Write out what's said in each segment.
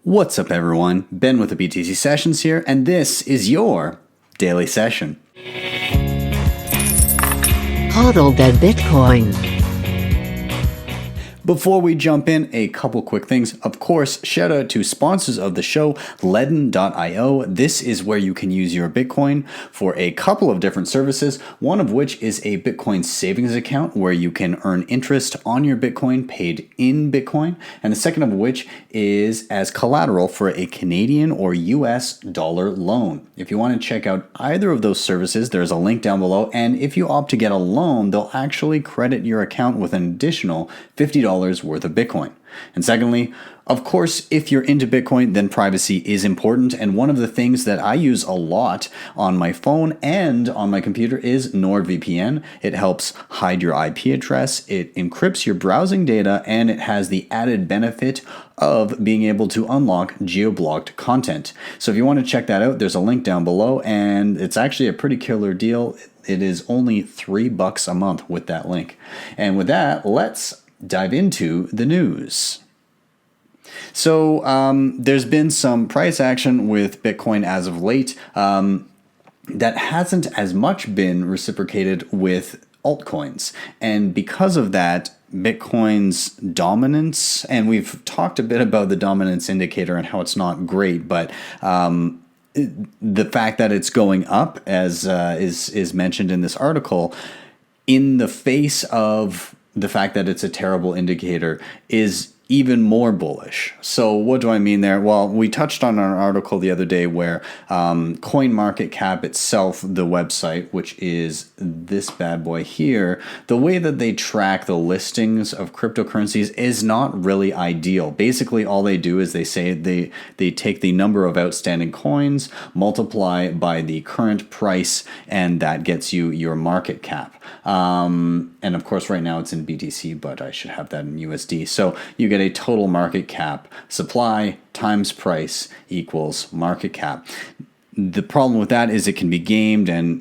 What's up, everyone? Ben with the BTC Sessions here, and this is your daily session. Hodl that Bitcoin. Before we jump in, a couple quick things. Of course, shout out to sponsors of the show, Ledn.io. This is where you can use your Bitcoin for a couple of different services, one of which is a Bitcoin savings account where you can earn interest on your Bitcoin paid in Bitcoin, and the second of which is as collateral for a Canadian or US dollar loan. If you want to check out either of those services, there's a link down below, and if you opt to get a loan, they'll actually credit your account with an additional $50 worth of Bitcoin. And secondly, of course, if you're into Bitcoin, then privacy is important. And one of the things that I use a lot on my phone and on my computer is NordVPN. It helps hide your IP address, it encrypts your browsing data, and it has the added benefit of being able to unlock geo-blocked content. So if you want to check that out, there's a link down below, and it's actually a pretty killer deal. It is only $3 a month with that link. And with that, let's dive into the news. So there's been some price action with Bitcoin as of late that hasn't as much been reciprocated with altcoins. And because of that, Bitcoin's dominance, and we've talked a bit about the dominance indicator and how it's not great, but the fact that it's going up, as is mentioned in this article, in the face of the fact that it's a terrible indicator, is even more bullish. So what do I mean there? Well, we touched on an article the other day where CoinMarketCap itself, the website, which is this bad boy here, the way that they track the listings of cryptocurrencies is not really ideal. Basically, all they do is they say they take the number of outstanding coins, multiply by the current price, and that gets you your market cap. And of course, right now it's in BTC, but I should have that in USD. So you get a total market cap. Supply times price equals market cap. The problem with that is it can be gamed, and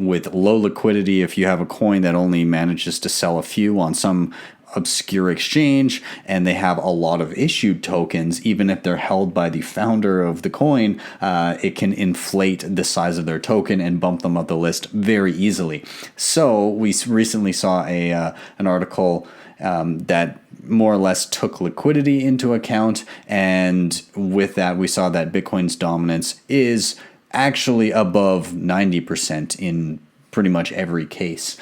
with low liquidity, if you have a coin that only manages to sell a few on some obscure exchange and they have a lot of issued tokens, even if they're held by the founder of the coin, it can inflate the size of their token and bump them up the list very easily. So we recently saw an article that more or less took liquidity into account, and with that we saw that Bitcoin's dominance is actually above 90% in pretty much every case.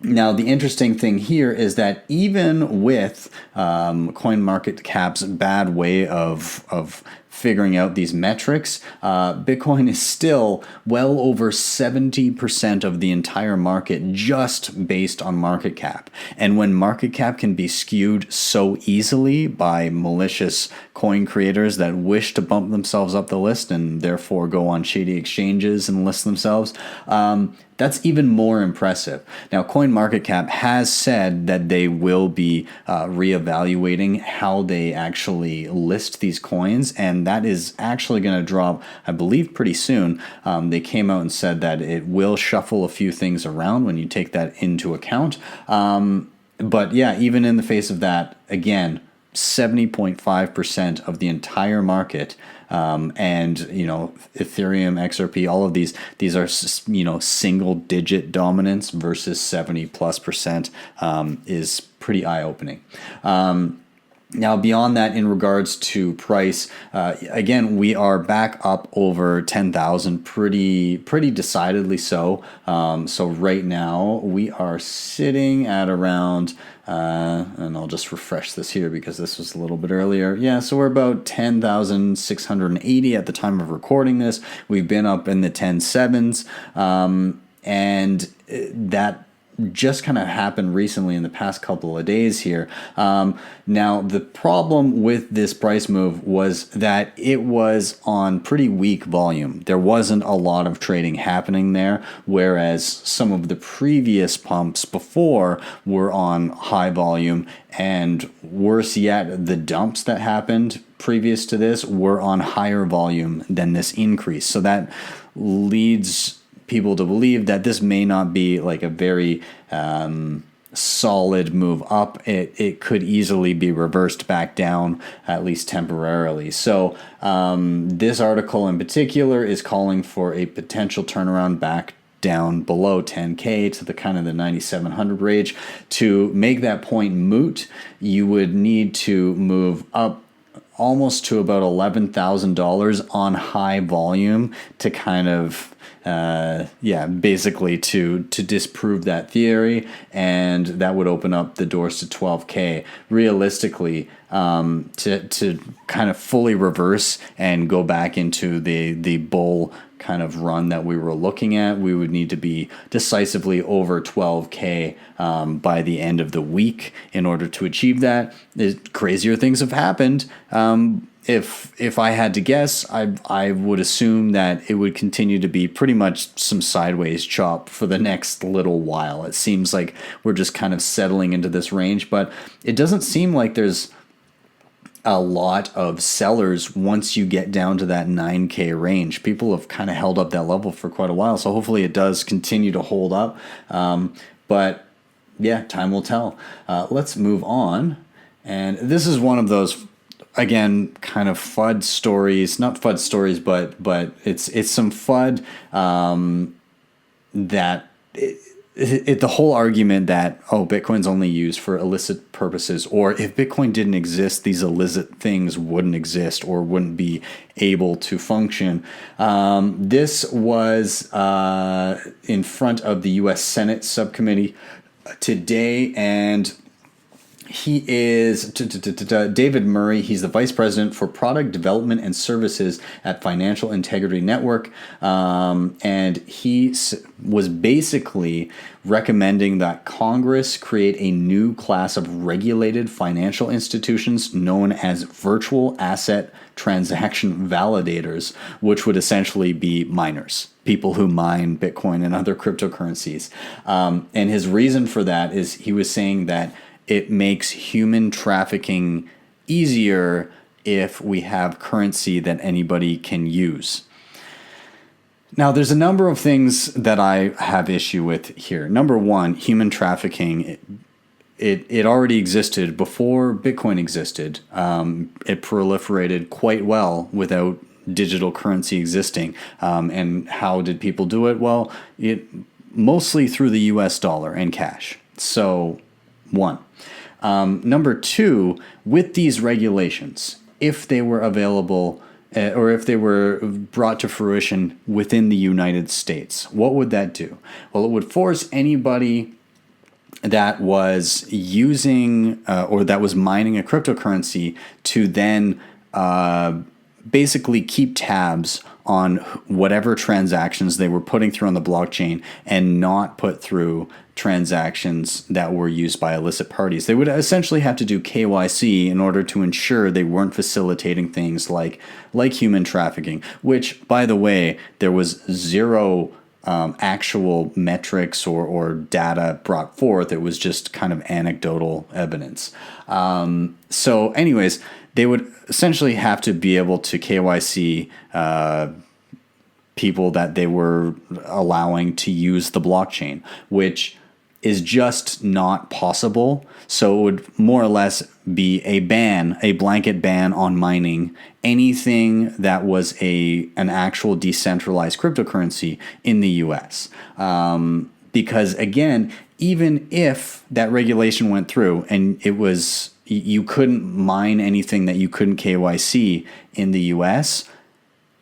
Now, the interesting thing here is that even with CoinMarketCap's bad way of figuring out these metrics, Bitcoin is still well over 70% of the entire market just based on market cap. And when market cap can be skewed so easily by malicious coin creators that wish to bump themselves up the list and therefore go on shady exchanges and list themselves, that's even more impressive. Now, CoinMarketCap has said that they will be reevaluating how they actually list these coins, and that is actually going to drop, I believe, pretty soon. They came out and said that it will shuffle a few things around when you take that into account. But yeah, even in the face of that, again, 70.5% of the entire market, and Ethereum, XRP, all of these are single digit dominance versus 70+% is pretty eye opening. Now, beyond that, in regards to price, again, we are back up over 10,000, pretty decidedly so. So right now we are sitting at around, and I'll just refresh this here because this was a little bit earlier. Yeah, so we're about 10,680 at the time of recording this. We've been up in the 10.7s, and that just kind of happened recently in the past couple of days here. Now, the problem with this price move was that it was on pretty weak volume. There wasn't a lot of trading happening there, whereas some of the previous pumps before were on high volume, and worse yet, the dumps that happened previous to this were on higher volume than this increase. So that leads people to believe that this may not be like a very solid move up. It could easily be reversed back down, at least temporarily. So this article in particular is calling for a potential turnaround back down below 10K to the kind of the 9,700 range. To make that point moot, you would need to move up almost to about $11,000 on high volume to kind of basically to disprove that theory, and that would open up the doors to 12K. Realistically, to kind of fully reverse and go back into the bull kind of run that we were looking at, we would need to be decisively over 12K by the end of the week in order to achieve that. Crazier things have happened. If I had to guess, I would assume that it would continue to be pretty much some sideways chop for the next little while. It seems like we're just kind of settling into this range, but it doesn't seem like there's a lot of sellers once you get down to that 9K range. People have kind of held up that level for quite a while, so hopefully it does continue to hold up. But yeah, time will tell. Let's move on. And this is one of those, again, kind of FUD stories, not FUD stories, but it's some FUD that the whole argument that, Bitcoin's only used for illicit purposes, or if Bitcoin didn't exist, these illicit things wouldn't exist or wouldn't be able to function. This was in front of the U.S. Senate subcommittee today, and he is David Murray. He's the vice president for product development and services at Financial Integrity Network. And he was basically recommending that Congress create a new class of regulated financial institutions known as virtual asset transaction validators, which would essentially be miners, people who mine Bitcoin and other cryptocurrencies. And his reason for that is he was saying that it makes human trafficking easier if we have currency that anybody can use. Now, there's a number of things that I have issue with here. Number one, human trafficking, it already existed before Bitcoin existed. It proliferated quite well without digital currency existing. And how did people do it? Well, it mostly through the US dollar and cash. So, one. Number two, with these regulations, if they were available or if they were brought to fruition within the United States, what would that do? Well, it would force anybody that was using or that was mining a cryptocurrency to then basically keep tabs on whatever transactions they were putting through on the blockchain and not put through transactions that were used by illicit parties. They would essentially have to do KYC in order to ensure they weren't facilitating things like human trafficking, which, by the way, there was zero actual metrics or data brought forth. It was just kind of anecdotal evidence. So anyways, they would essentially have to be able to KYC people that they were allowing to use the blockchain, which is just not possible. So it would more or less be a ban, a blanket ban on mining anything that was an actual decentralized cryptocurrency in the US. Because again, even if that regulation went through and it was, you couldn't mine anything that you couldn't KYC in the US,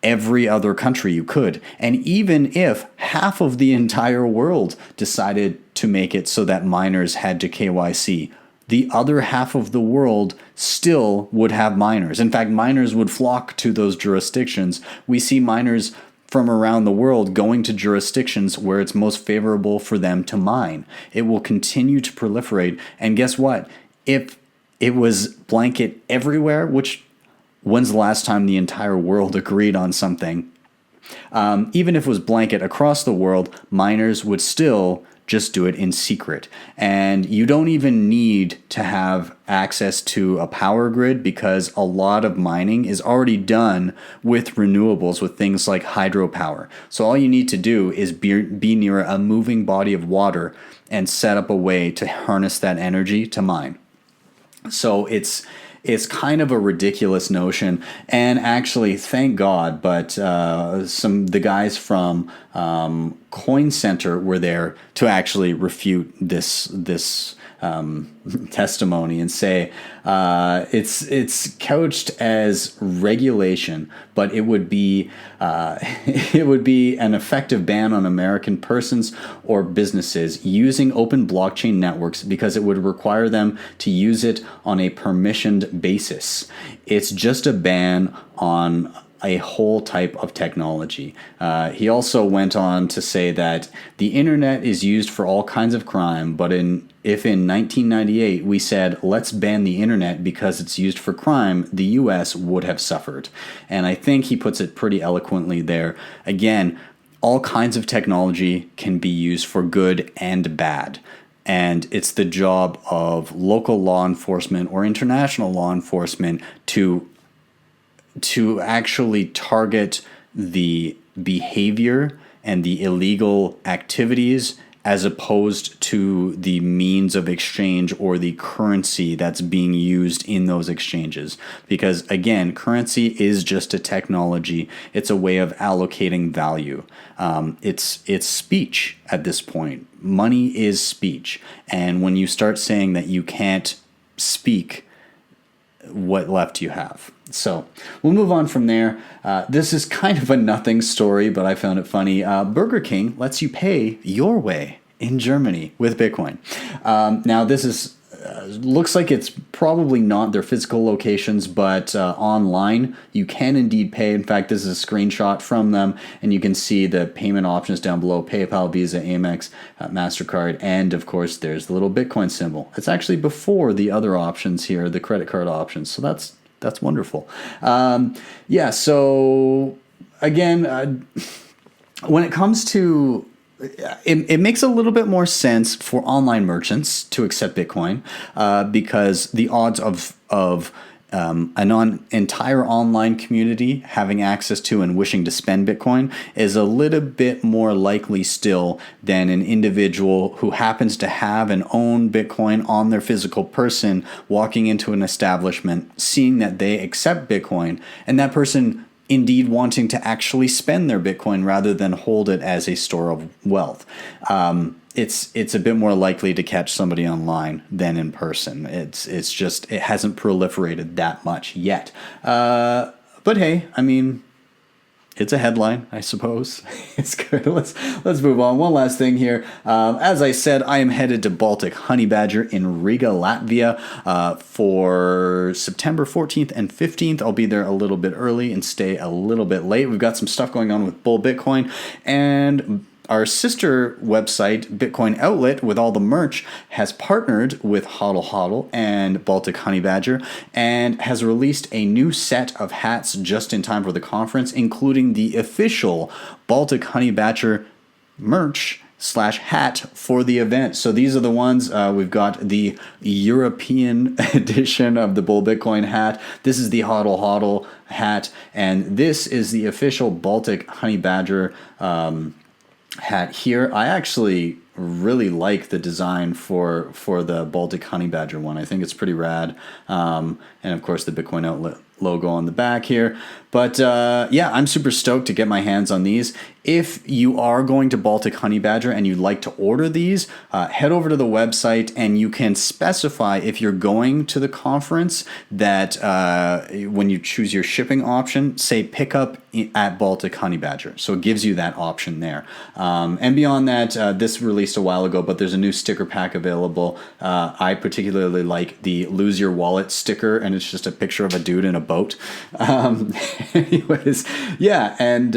every other country you could. And even if half of the entire world decided to make it so that miners had to KYC, the other half of the world still would have miners. In fact, miners would flock to those jurisdictions. We see miners from around the world going to jurisdictions where it's most favorable for them to mine. It will continue to proliferate. And guess what? If it was blanket everywhere, which when's the last time the entire world agreed on something Even if it was blanket across the world, miners would still just do it in secret. And you don't even need to have access to a power grid because a lot of mining is already done with renewables, with things like hydropower. So all you need to do is be near a moving body of water and set up a way to harness that energy to mine. So it's kind of a ridiculous notion, and actually, thank God, but the guys from Coin Center were there to actually refute this testimony and say it's couched as regulation, but it would be an effective ban on American persons or businesses using open blockchain networks because it would require them to use it on a permissioned basis. It's just a ban on a whole type of technology. He also went on to say that the internet is used for all kinds of crime, but if in 1998 we said, let's ban the internet because it's used for crime, the US would have suffered. And I think he puts it pretty eloquently there. Again, all kinds of technology can be used for good and bad. And it's the job of local law enforcement or international law enforcement to actually target the behavior and the illegal activities as opposed to the means of exchange or the currency that's being used in those exchanges. Because again, currency is just a technology. It's a way of allocating value. It's speech at this point. Money is speech. And when you start saying that you can't speak, what left do you have? So we'll move on from there. This is kind of a nothing story, but I found it funny. Burger King lets you pay your way in Germany with Bitcoin. Now this is looks like it's probably not their physical locations, but online you can indeed pay. In fact, this is a screenshot from them, and you can see the payment options down below: PayPal, Visa, Amex, MasterCard, and of course there's the little Bitcoin symbol. It's actually before the other options here, the credit card options. So that's wonderful. So again, when it comes to it makes a little bit more sense for online merchants to accept Bitcoin because the odds of an entire online community having access to and wishing to spend Bitcoin is a little bit more likely still than an individual who happens to have and own Bitcoin on their physical person walking into an establishment, seeing that they accept Bitcoin, and that person indeed wanting to actually spend their Bitcoin rather than hold it as a store of wealth. It's a bit more likely to catch somebody online than in person. It's just, it hasn't proliferated that much yet. But hey, I mean, it's a headline, I suppose. It's good. Let's move on. One last thing here. As I said, I am headed to Baltic Honey Badger in Riga, Latvia for September 14th and 15th. I'll be there a little bit early and stay a little bit late. We've got some stuff going on with Bull Bitcoin, and our sister website, Bitcoin Outlet, with all the merch, has partnered with HODL and Baltic Honey Badger and has released a new set of hats just in time for the conference, including the official Baltic Honey Badger merch / hat for the event. So these are the ones. We've got the European edition of the Bull Bitcoin hat. This is the HODL hat, and this is the official Baltic Honey Badger hat here. I actually really like the design for the Baltic Honey Badger one. I think it's pretty rad. And of course the Bitcoin Outlet logo on the back here. But I'm super stoked to get my hands on these. If you are going to Baltic Honey Badger and you'd like to order these, head over to the website and you can specify if you're going to the conference that when you choose your shipping option, say pick up at Baltic Honey Badger. So it gives you that option there. And beyond that, this released a while ago, but there's a new sticker pack available. I particularly like the Lose Your Wallet sticker, and it's just a picture of a dude in a boat. Anyways, yeah, and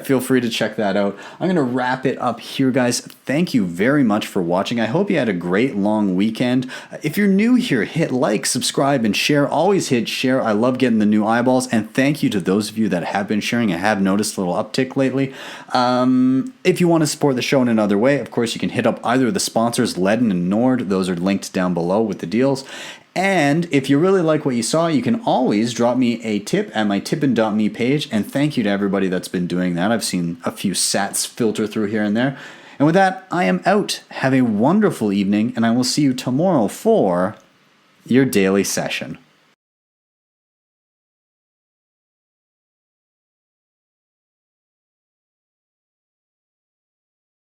feel free to check that out. I'm going to wrap it up here, guys. Thank you very much for watching. I hope you had a great long weekend. If you're new here, hit like, subscribe, and share. Always hit share. I love getting the new eyeballs, and thank you to those of you that have been sharing. I have noticed a little uptick lately. If you want to support the show in another way, of course, you can hit up either of the sponsors, Ledn and Nord. Those are linked down below with the deals. And if you really like what you saw, you can always drop me a tip at my tippin.me page. And thank you to everybody that's been doing that. I've seen a few sats filter through here and there. And with that, I am out. Have a wonderful evening, and I will see you tomorrow for your daily session.